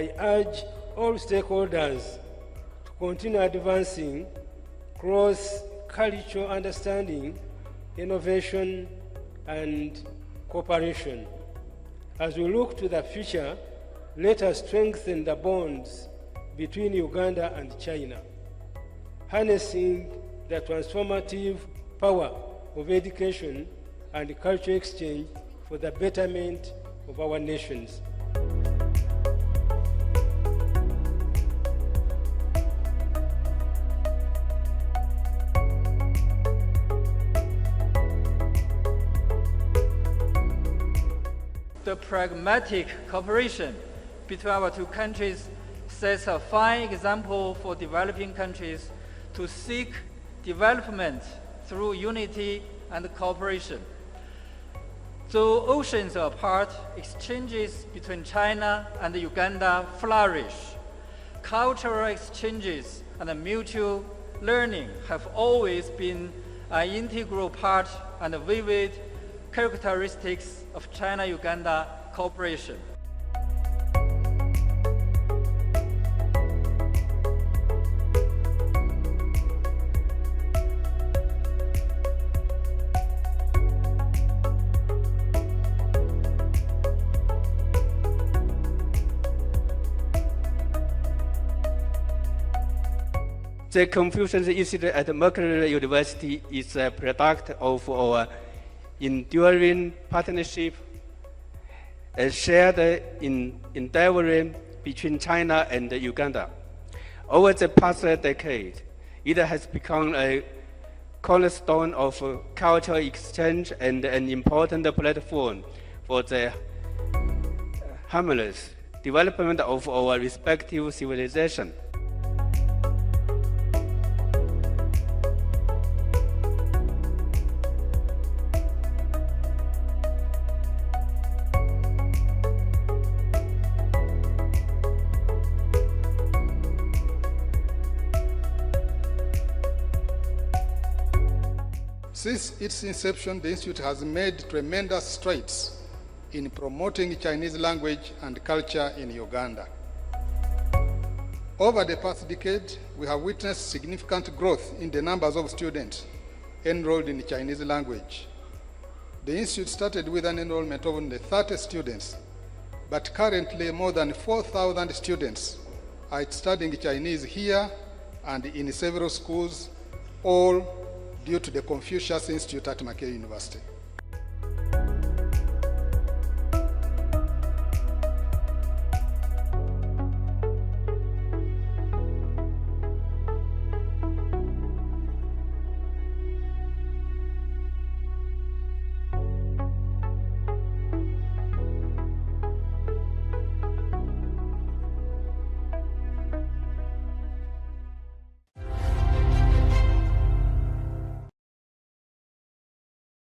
I urge all stakeholders to continue advancing cross-cultural understanding, innovation, and cooperation. As we look to the future, let us strengthen the bonds between Uganda and China, harnessing the transformative power of education and cultural exchange for the betterment of our nations. The pragmatic cooperation between our two countries sets a fine example for developing countries to seek development through unity and cooperation. Though oceans apart, exchanges between China and Uganda flourish. Cultural exchanges and mutual learning have always been an integral part and vivid characteristics of China-Uganda cooperation. The Confucius Institute at Mercury University is a product of our enduring partnership, a shared endeavor between China and Uganda. Over the past decade, it has become a cornerstone of cultural exchange and an important platform for the harmonious development of our respective civilizations. Since its inception, the Institute has made tremendous strides in promoting Chinese language and culture in Uganda. Over the past decade, we have witnessed significant growth in the numbers of students enrolled in Chinese language. The Institute started with an enrollment of only 30 students, but currently more than 4,000 students are studying Chinese here and in several schools, all due to the Confucius Institute at Mackay University.